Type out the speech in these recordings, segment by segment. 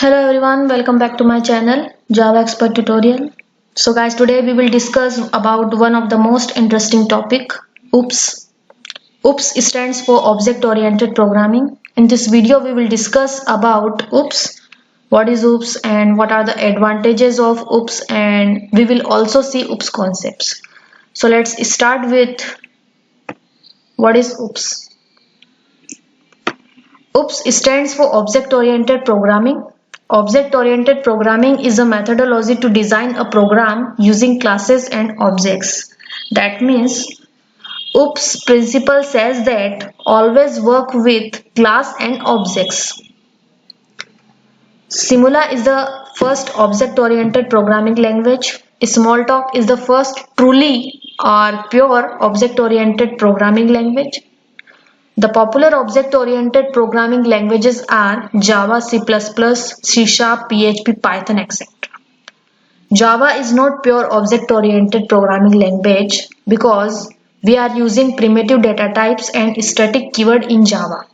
Hello everyone, welcome back to my channel Java Expert Tutorial. So guys, today we will discuss about one of the most interesting topic, OOPS. OOPS stands for Object Oriented Programming. In this video we will discuss about OOPS, what is OOPS and what are the advantages of OOPS, and we will also see OOPS concepts. So let's start with what is OOPS. OOPS stands for Object Oriented Programming. Object-oriented programming is a methodology to design a program using classes and objects. That means OOPS principle says that always work with class and objects. Simula is the first object-oriented programming language. Smalltalk is the first truly or pure object-oriented programming language. The popular object-oriented programming languages are Java, C++, C#, PHP, Python, etc. Java is not pure object-oriented programming language because we are using primitive data types and static keyword in Java.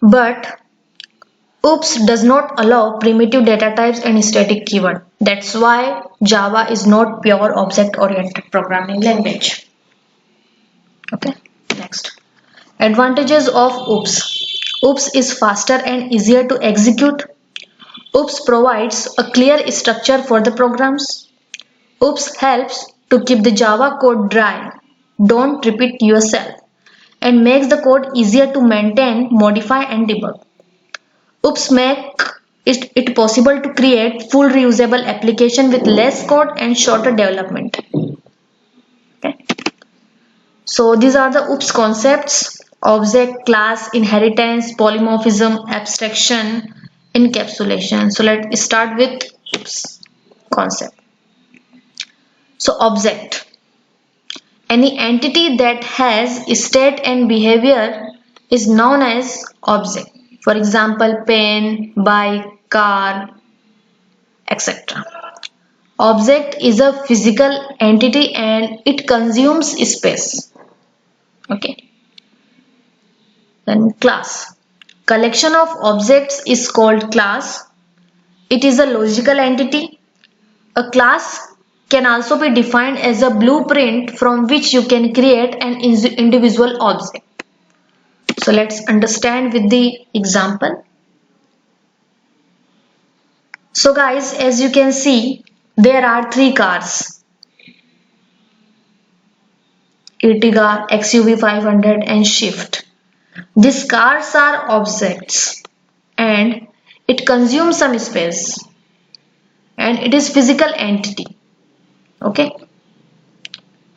But OOPS does not allow primitive data types and static keyword. That's why Java is not pure object-oriented programming language. Okay. Next, advantages of OOPS. OOPS is faster and easier to execute. OOPS provides a clear structure for the programs. OOPS helps to keep the Java code dry, don't repeat yourself, and makes the code easier to maintain, modify and debug. OOPS make it possible to create full reusable application with less code and shorter development. Okay. So these are the OOPS concepts: object, class, inheritance, polymorphism, abstraction, encapsulation. So let's start with OOPS concept. So object, any entity that has state and behavior is known as object. For example, pen, bike, car, etc. Object is a physical entity and it consumes space. Okay. Then class. Collection of objects is called class. It is a logical entity. A class can also be defined as a blueprint from which you can create an individual object. So let's understand with the example. So guys, as you can see, there are three cars: Ertiga, XUV 500 and Swift. These cars are objects and it consumes some space and it is physical entity. Okay.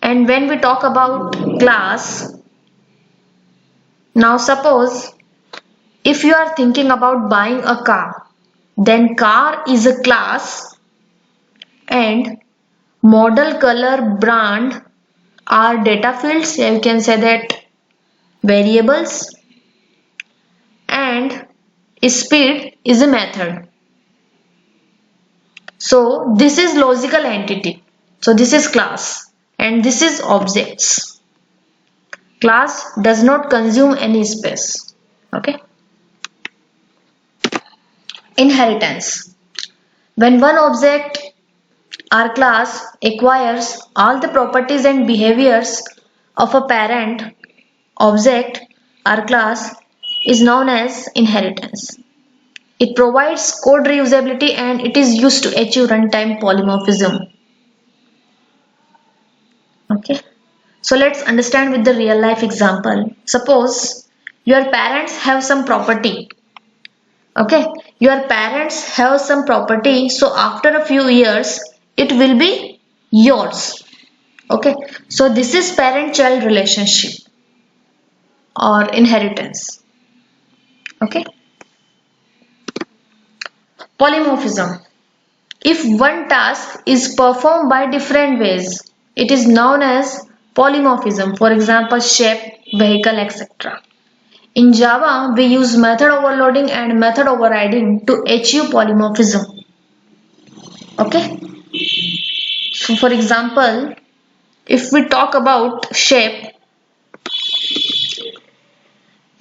And when we talk about class, now suppose if you are thinking about buying a car, then car is a class and model, color, brand are data fields. You can say that variables, and speed is a method. So this is logical entity. So this is class and this is objects. Class does not consume any space. Okay. Inheritance. When one object or class acquires all the properties and behaviors of a parent object or class is known as inheritance. It provides code reusability and it is used to achieve runtime polymorphism. Okay. So let's understand with the real life example. Suppose your parents have some property. Okay. Your parents have some property. So after a few years, it will be yours. Okay. So this is parent-child relationship or inheritance. Okay. Polymorphism. If one task is performed by different ways, it is known as polymorphism. For example, shape, vehicle, etc. In Java, we use method overloading and method overriding to achieve polymorphism. Okay. So for example, if we talk about shape,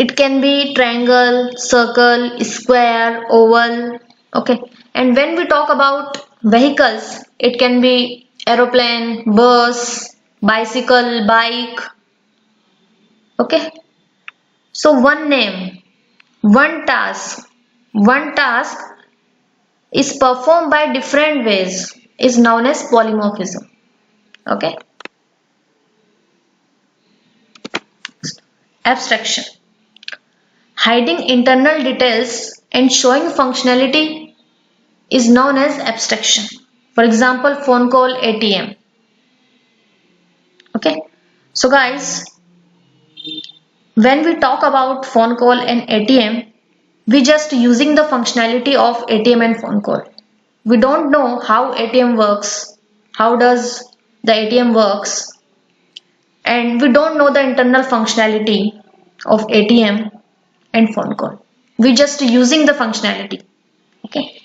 It can be triangle, circle, square, oval. Okay. And when we talk about vehicles, it can be aeroplane, bus, bicycle, bike. Okay. So one name, one task is performed by different ways is known as polymorphism. Okay. Abstraction. Hiding internal details and showing functionality is known as abstraction. For example, phone call, ATM. Okay. So guys, when we talk about phone call and ATM, we just using the functionality of ATM and phone call. We don't know how ATM works, how does the ATM works, and we don't know the internal functionality of ATM and phone call. We just using the functionality. Okay.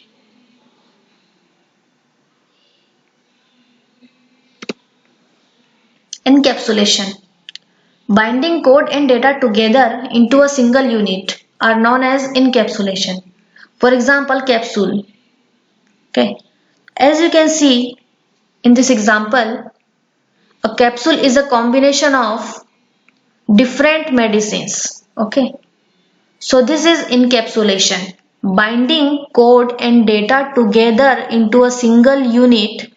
Encapsulation. Binding code and data together into a single unit are known as encapsulation. For example, capsule. Okay. As you can see in this example, a capsule is a combination of different medicines. Okay. So this is encapsulation. Binding code and data together into a single unit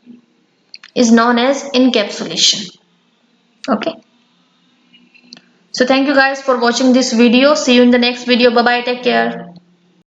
is known as encapsulation. Okay. So thank you guys for watching this video. See you in the next video. Bye bye. Take care.